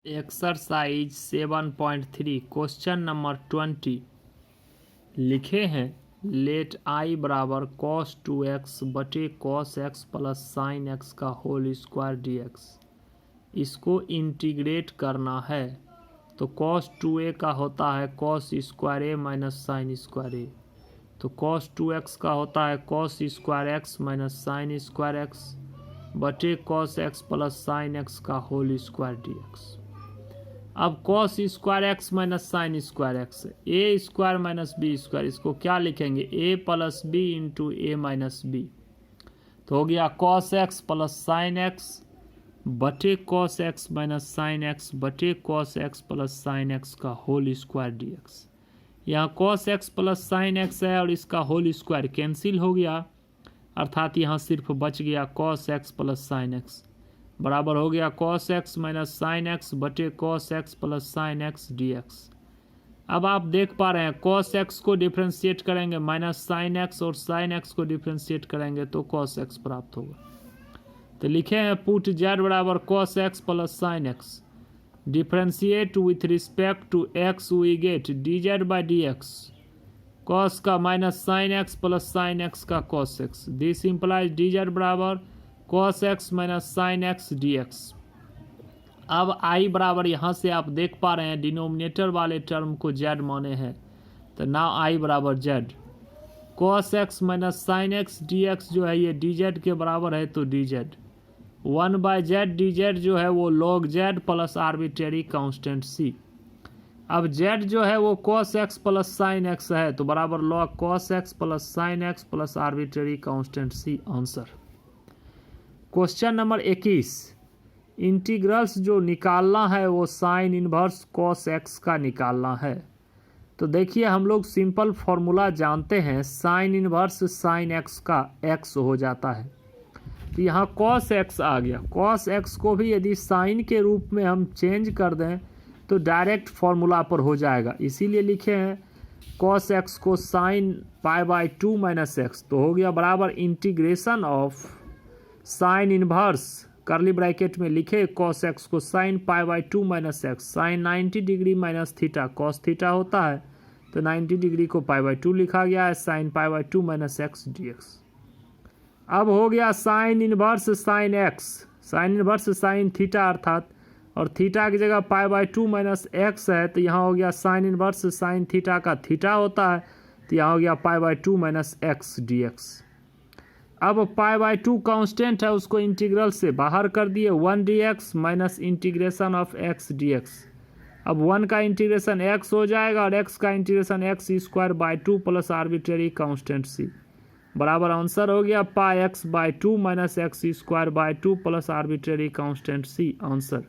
Exercise 7.3 question number 20 लिखे हैं late I बराबर cos 2x बटे cos x plus sine x का होल स्क्वायर dx। इसको इंटीग्रेट करना है तो cos 2a का होता है cos square a minus sine square a, तो cos 2x का होता है cos square x minus sine square x बटे cos x plus sine x का होल स्क्वायर dx। अब cos square x minus sine square x a square minus b square, इसको क्या लिखेंगे a plus B into A minus B, तो हो गया cos x plus sine x बटे cos x minus sine x बटे cos x plus sine x का whole square dx। यहाँ cos x plus sine x है और इसका होल स्क्वायर कैंसिल हो गया, अर्थात यहाँ सिर्फ बच गया cos x plus sine x बराबर हो गया cos x minus sine x बटे cos x plus sine x dx। अब आप देख पा रहे हैं cos x को डिफ्रेंशिएट करेंगे माइनस साइन एक्स और साइन x को डिफ्रेंशिएट करेंगे तो cos x प्राप्त होगा। तो लिखे हैं पुट z बराबर cos x plus sine x differentiate with respect to x we get dz by dx cos का minus sine x plus sine x का cos x। This implies dz बराबर cos x minus sine x dx। अब i बराबर यहाँ से आप देख पा रहे हैं डिनोमिनेटर वाले टर्म को z माने हैं, तो नाउ i बराबर z cos x minus sine x dx जो है ये dz के बराबर है, तो dz 1 बाई जेड dz जो है वो log z plus arbitrary constant c। अब z जो है वो cos x plus sine x है, तो बराबर log cos x plus sine x plus arbitrary constant c answer. Question number 21 integrals जो निकालना है वो साइन इन्वर्स cos x का निकालना है। तो देखिए हम लोग सिंपल फॉर्मूला जानते हैं, साइन इन्वर्स साइन x का x हो जाता है, तो यहाँ cos x आ गया। cos x को भी यदि साइन के रूप में हम चेंज कर दें तो डायरेक्ट फॉर्मूला पर हो जाएगा, इसीलिए लिखे हैं cos x को sine pi by 2 minus x, तो हो गया बराबर integration of sine inverse curly bracket में लिखे cos x को sine pi by 2 minus x, sine 90 degree minus theta cos theta होता है, तो 90 डिग्री को पाई बाई 2 लिखा गया है, sign pi by 2 minus x dx। अब हो गया sign inverse sine x, sign inverse sine theta अर्थात, और थीटा की जगह पाई बाई 2 माइनस एक्स है, तो यहाँ हो गया साइन इन्वर्स साइन थीटा का थीटा होता है, तो यहाँ हो गया पाई बाई 2 माइनस एक्स dx। अब पाई बाई 2 कांस्टेंट है, उसको इंटीग्रल से बाहर कर दिए 1 dx minus integration of x dx। अब 1 का इंटीग्रेशन x हो जाएगा और x का integration x square by 2 plus arbitrary constant c बराबर आंसर हो गया pi x by 2 minus x square by 2 plus arbitrary constant c answer.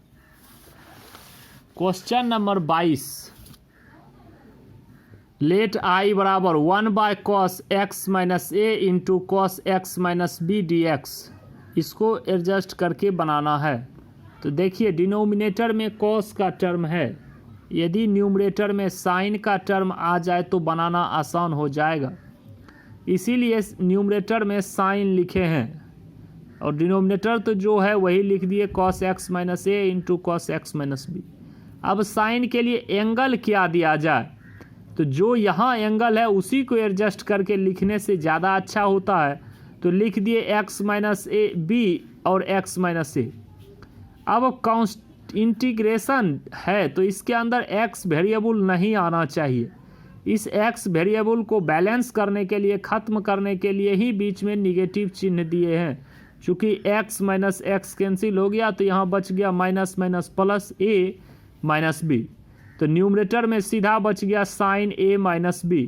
Question number 22 let I बराबर 1 by cos x minus a into cos x minus B d x, इसको adjust करके बनाना है। तो देखिए डिनोमिनेटर में cos का term है, यदि न्यूमरेटर में साइन का टर्म आ जाए तो बनाना आसान हो जाएगा, इसीलिए न्यूमरेटर में साइन लिखे हैं और डिनोमिनेटर तो जो है वही लिख दिए cos x minus a into cos x minus b. अब साइन के लिए एंगल क्या दिया जाए, तो जो यहाँ एंगल है उसी को एडजस्ट करके लिखने से ज़्यादा अच्छा होता है, तो लिख दिए x माइनस ए बी और x माइनस ए। अब इंटीग्रेशन है तो इसके अंदर x वेरिएबल नहीं आना चाहिए, इस x वेरिएबल को बैलेंस करने के लिए, ख़त्म करने के लिए ही बीच में निगेटिव चिन्ह दिए हैं। चूँकि x माइनस एक्स कैंसिल हो गया तो यहाँ बच गया minus minus plus a minus B, तो न्यूमरेटर में सीधा बच गया साइन a माइनस बी,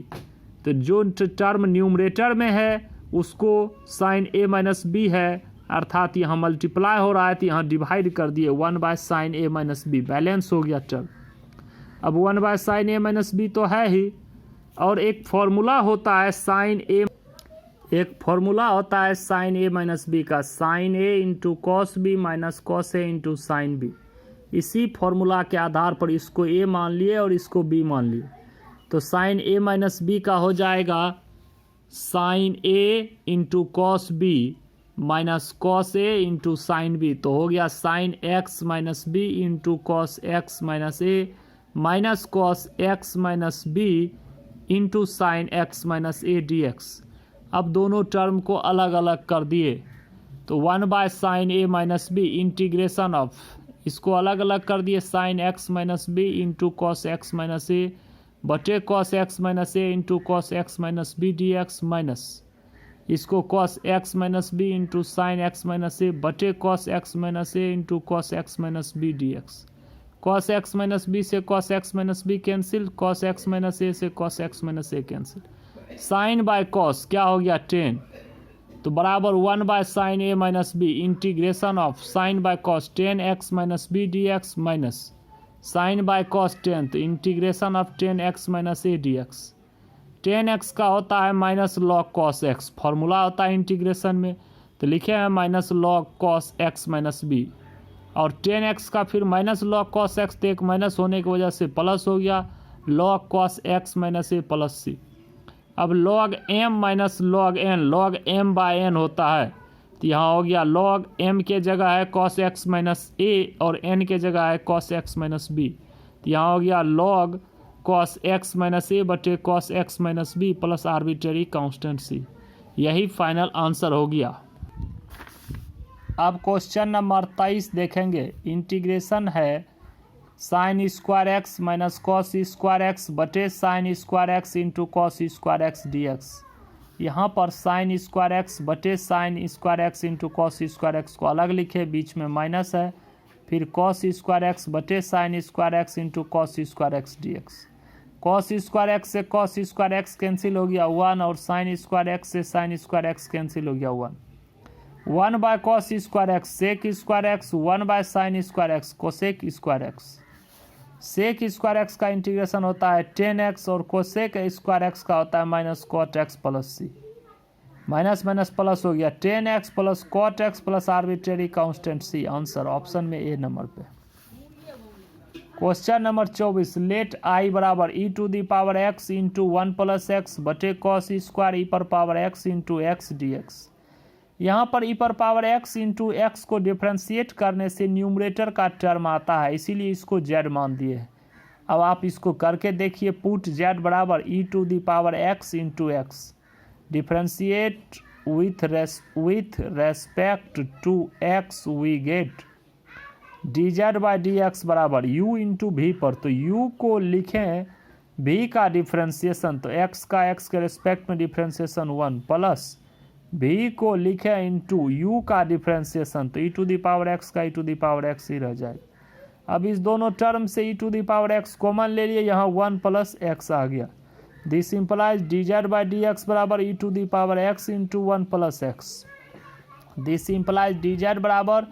तो जो टर्म न्यूमरेटर में है उसको साइन a माइनस बी है, अर्थात यहाँ मल्टीप्लाई हो रहा है तो यहाँ डिवाइड कर दिए 1 by sine a minus B, balance हो गया टर्म। अब 1 by sine a minus B तो है ही, और एक फॉर्मूला होता है साइन a, एक फॉर्मूला होता है साइन a माइनस बी का, sine a into cos B minus cos a into sine B. इसी फॉर्मूला के आधार पर इसको a मान लिए और इसको b मान लिए, तो साइन a माइनस बी का हो जाएगा sine a into cos B minus cos A into sine B, तो हो गया sine x minus B into cos x minus A minus cos x minus B into sine x minus A d x. अब दोनों term को अलग अलग कर दिए, तो 1/sin a minus B integration of, इसको अलग अलग कर दिए, sine x minus B into cos x minus a बटे cos x minus a into cos x minus B d x minus इसको cos x minus B into sine x minus a बटे cos x minus a into cos x minus B d x. Cos x minus b से cos x minus b cancel, cos x minus ए से cos x minus A cancel. Sine by cos क्या हो गया 10, तो बराबर 1/sin a minus B integration of sine by cos 10x minus B d x minus sine by cos 10, तो integration of 10x minus A d x. 10x का होता है minus log cos x, formula होता है integration में, तो लिखे हैं minus log cos x minus B, और 10x का फिर माइनस लॉग कॉस एक्स, तो एक माइनस होने की वजह से प्लस हो गया log cos x minus A plus C. अब log M minus log N, log M by N होता है, तो यहाँ हो गया लॉग एम के जगह है कॉस एक्स माइनस ए और एन के जगह है कॉस एक्स माइनस बी, तो यहाँ हो गया log cos x minus a बटे cos x minus b plus arbitrary constant c. यही फाइनल आंसर हो गया। अब क्वेश्चन नंबर 23 देखेंगे। इंटीग्रेशन है sine square x minus cos square x बटे sine square x into cos square x d x. यहाँ पर साइन स्क्वायर एक्स बटे sine square x into cos square x को अलग लिखे, बीच में माइनस है, फिर कॉस स्क्वायर एक्स बटे sine square x into cos square x d x. Cos square x से कॉस स्क्वायर एक्स कैंसिल हो गया 1, और साइन स्क्वायर एक्स से साइन स्क्वायर एक्स कैंसिल हो गया 1। 1/cos square x sec square x 1/sin square x cosec square x. Sec square x का integration होता है 10x और कोसेक स्क्वायर एक्स का होता है minus cot x plus c. Minus minus plus हो गया 10x plus cot x plus arbitrary constant c. Answer option में ए नंबर पे। Question number 24। लेट आई बराबर e to the power x into 1 plus x बटे cos square e पर power x into x d x. यहाँ पर e पर power x into x को डिफ्रेंशिएट करने से न्यूमरेटर का टर्म आता है, इसीलिए इसको जेड मान दिए है। अब आप इसको करके देखिए, पुट जेड बराबर e to the power x into x, differentiate with respect to x we get d z by d x बराबर यू इंटू वी पर। तो यू को लिखें वी का डिफ्रेंशिएशन, तो एक्स का एक्स के रिस्पेक्ट में डिफ्रेंशिएशन 1 प्लस भी को लिखे इंटू यू का डिफ्रेंशिएशन, तो e to the power x का e to the power x ही रह जाएगा। अब इस दोनों टर्म से e to the power x common ले लिए, यहाँ 1 प्लस एक्स आ गया। This implies d z by d x बराबर e to the power x into 1 plus x. This implies d z बराबर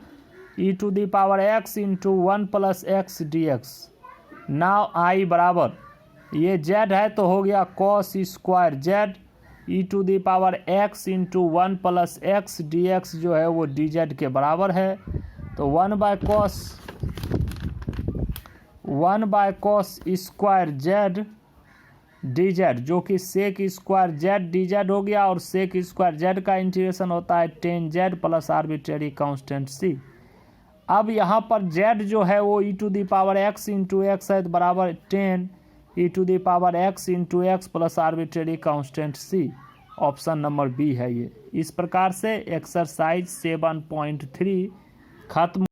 e to the power x into 1 plus x d x. Now I बराबर ये z है तो हो गया cos square z e to the power x into 1 plus x d x जो है वो डी जेड के बराबर है। तो 1 by cos square Z D Z जो कि sec square Z D Z हो गया, और सेक स्क्वायर जेड का इंटीग्रेशन होता है 10 जेड प्लस आर्बिट्रेरी कांस्टेंट सी। अब यहाँ पर जेड जो है वो ई to the power x into x है, तो बराबर 10 ई to the power x into x plus arbitrary constant C. Option number B है ये। इस प्रकार से एक्सरसाइज 7.3 खत्म।